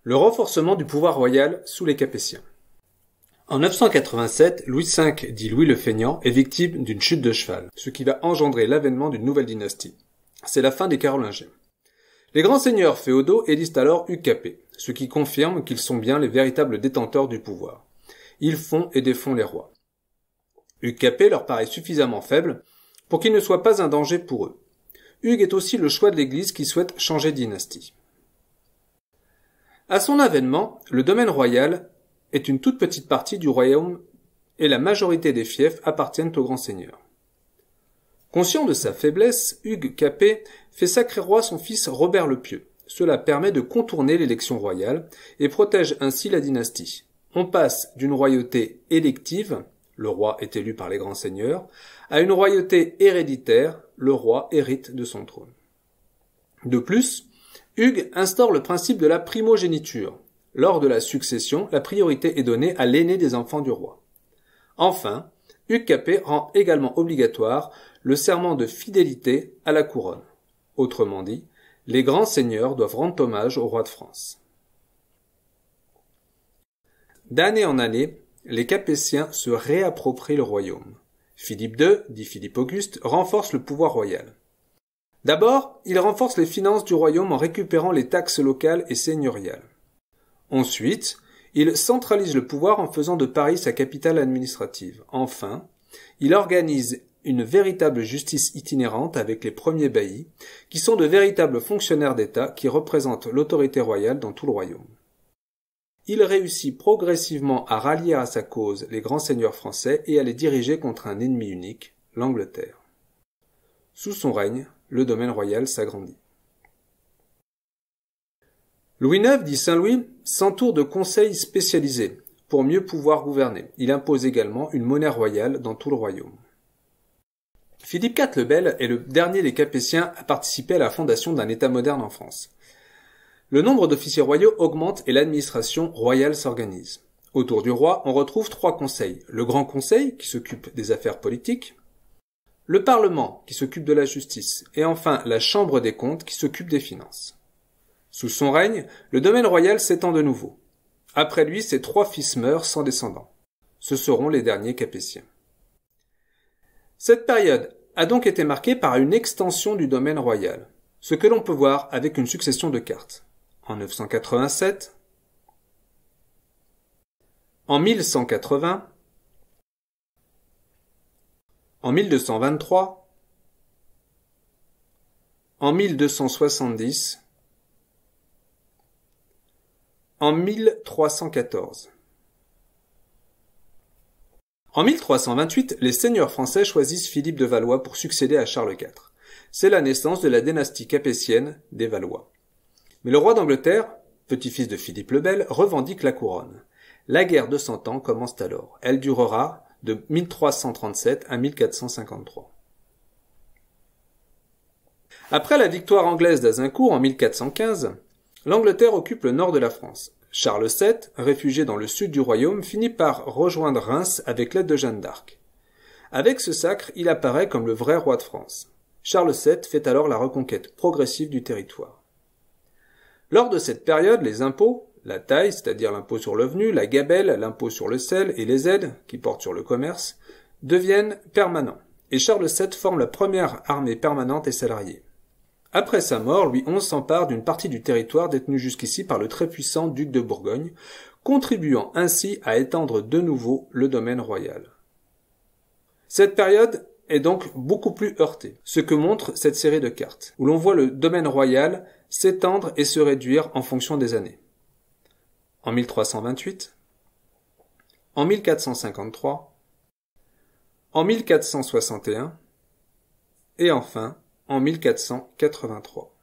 Le renforcement du pouvoir royal sous les Capétiens. En 987, Louis V, dit Louis le Feignant, est victime d'une chute de cheval, ce qui va engendrer l'avènement d'une nouvelle dynastie. C'est la fin des Carolingiens. Les grands seigneurs féodaux élisent alors Hugues Capet, ce qui confirme qu'ils sont bien les véritables détenteurs du pouvoir. Ils font et défont les rois. Hugues Capet leur paraît suffisamment faible pour qu'il ne soit pas un danger pour eux. Hugues est aussi le choix de l'Église qui souhaite changer de dynastie. À son avènement, le domaine royal est une toute petite partie du royaume et la majorité des fiefs appartiennent aux grands seigneurs. Conscient de sa faiblesse, Hugues Capet fait sacrer roi son fils Robert le Pieux. Cela permet de contourner l'élection royale et protège ainsi la dynastie. On passe d'une royauté élective, le roi est élu par les grands seigneurs, à une royauté héréditaire, le roi hérite de son trône. De plus, Hugues instaure le principe de la primogéniture. Lors de la succession, la priorité est donnée à l'aîné des enfants du roi. Enfin, Hugues Capet rend également obligatoire le serment de fidélité à la couronne. Autrement dit, les grands seigneurs doivent rendre hommage au roi de France. D'année en année, les Capétiens se réapproprient le royaume. Philippe II, dit Philippe Auguste, renforce le pouvoir royal. D'abord, il renforce les finances du royaume en récupérant les taxes locales et seigneuriales. Ensuite, il centralise le pouvoir en faisant de Paris sa capitale administrative. Enfin, il organise une véritable justice itinérante avec les premiers baillis, qui sont de véritables fonctionnaires d'État qui représentent l'autorité royale dans tout le royaume. Il réussit progressivement à rallier à sa cause les grands seigneurs français et à les diriger contre un ennemi unique, l'Angleterre. Sous son règne, le domaine royal s'agrandit. Louis IX, dit Saint-Louis, s'entoure de conseils spécialisés pour mieux pouvoir gouverner. Il impose également une monnaie royale dans tout le royaume. Philippe IV le Bel est le dernier des Capétiens à participer à la fondation d'un État moderne en France. Le nombre d'officiers royaux augmente et l'administration royale s'organise. Autour du roi, on retrouve trois conseils. Le Grand Conseil, qui s'occupe des affaires politiques, le Parlement, qui s'occupe de la justice, et enfin la Chambre des comptes, qui s'occupe des finances. Sous son règne, le domaine royal s'étend de nouveau. Après lui, ses trois fils meurent sans descendants. Ce seront les derniers Capétiens. Cette période a donc été marquée par une extension du domaine royal, ce que l'on peut voir avec une succession de cartes. En 987, en 1180, en 1223, en 1270, en 1314. En 1328, les seigneurs français choisissent Philippe de Valois pour succéder à Charles IV. C'est la naissance de la dynastie capétienne des Valois. Mais le roi d'Angleterre, petit-fils de Philippe le Bel, revendique la couronne. La guerre de Cent Ans commence alors. Elle durera de 1337 à 1453. Après la victoire anglaise d'Azincourt en 1415, l'Angleterre occupe le nord de la France. Charles VII, réfugié dans le sud du royaume, finit par rejoindre Reims avec l'aide de Jeanne d'Arc. Avec ce sacre, il apparaît comme le vrai roi de France. Charles VII fait alors la reconquête progressive du territoire. Lors de cette période, les impôts, la taille, c'est-à-dire l'impôt sur le revenu, la gabelle, l'impôt sur le sel et les aides, qui portent sur le commerce, deviennent permanents, et Charles VII forme la première armée permanente et salariée. Après sa mort, Louis XI s'empare d'une partie du territoire détenu jusqu'ici par le très puissant duc de Bourgogne, contribuant ainsi à étendre de nouveau le domaine royal. Cette période est donc beaucoup plus heurtée, ce que montre cette série de cartes, où l'on voit le domaine royal s'étendre et se réduire en fonction des années. En 1328, en 1453, en 1461 et enfin en 1483.